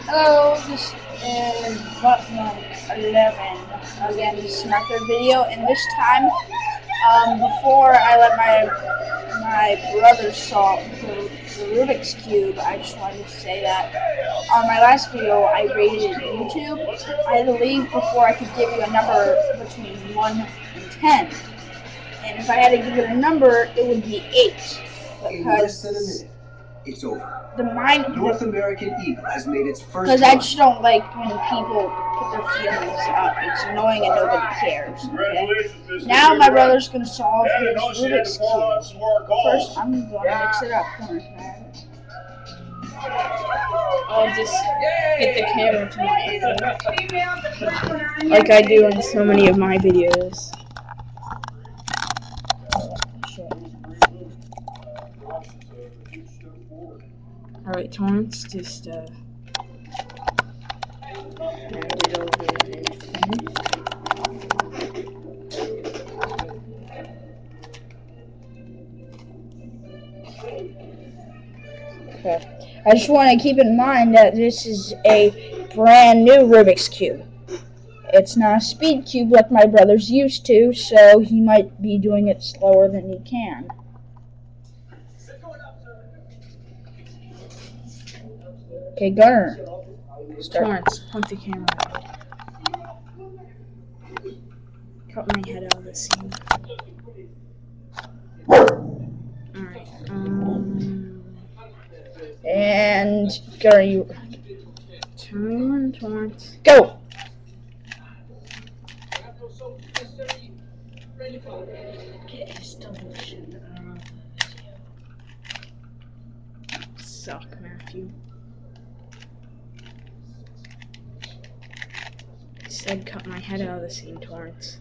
Hello, this is button 11. Again, this is my third video, and this time, before I let my brother solve the Rubik's Cube, I just wanted to say that on my last video, I rated YouTube. I had to leave before I could give you a number between 1 and 10. And if I had to give it a number, it would be 8. Because it's over. North American Eagle has made its first. Because I just don't like when people put their feelings up. It's annoying and nobody cares. Okay? Now my brother's gonna solve his Rubik's Cube. First, I'm gonna mix it up. I'll just get the camera to my angle, like I do in so many of my videos. Alright, Torrance, just round it over and Okay. I just want to keep in mind that this is a brand new Rubik's Cube. It's not a speed cube like my brother's used to, so he might be doing it slower than he can. Okay, Gunner. Torrance, point the camera. Cut my head out of the scene. Alright, and Gunner, you... Tell me when, Torrance. Go! Okay, still shit. Suck, Matthew. Said cut my head out of the scene, Torrance.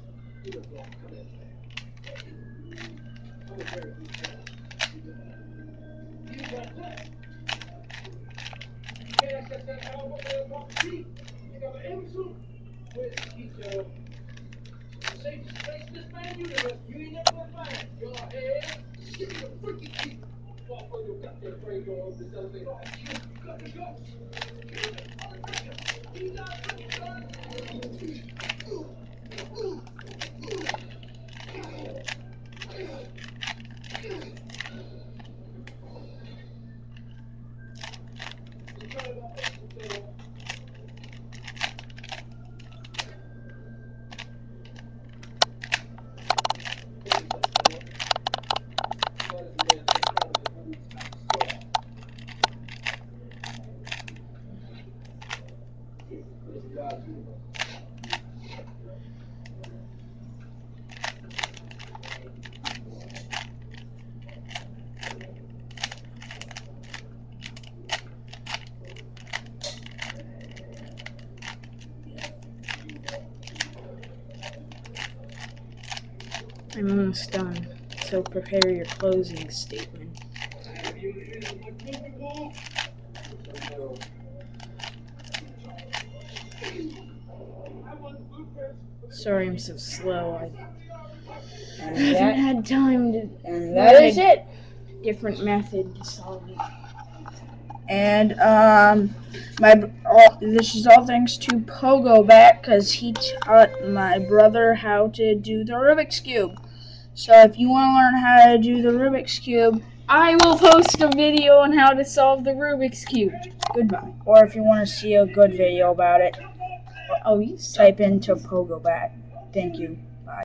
I'm almost done, so prepare your closing statement. Sorry I'm so slow. I haven't had time to... And that is it. Different method to solve it. And, this is all thanks to Pogo back, because he taught my brother how to do the Rubik's Cube. So if you want to learn how to do the Rubik's Cube, I will post a video on how to solve the Rubik's Cube. Goodbye. Or if you want to see a good video about it, type into Pogo back. Thank you.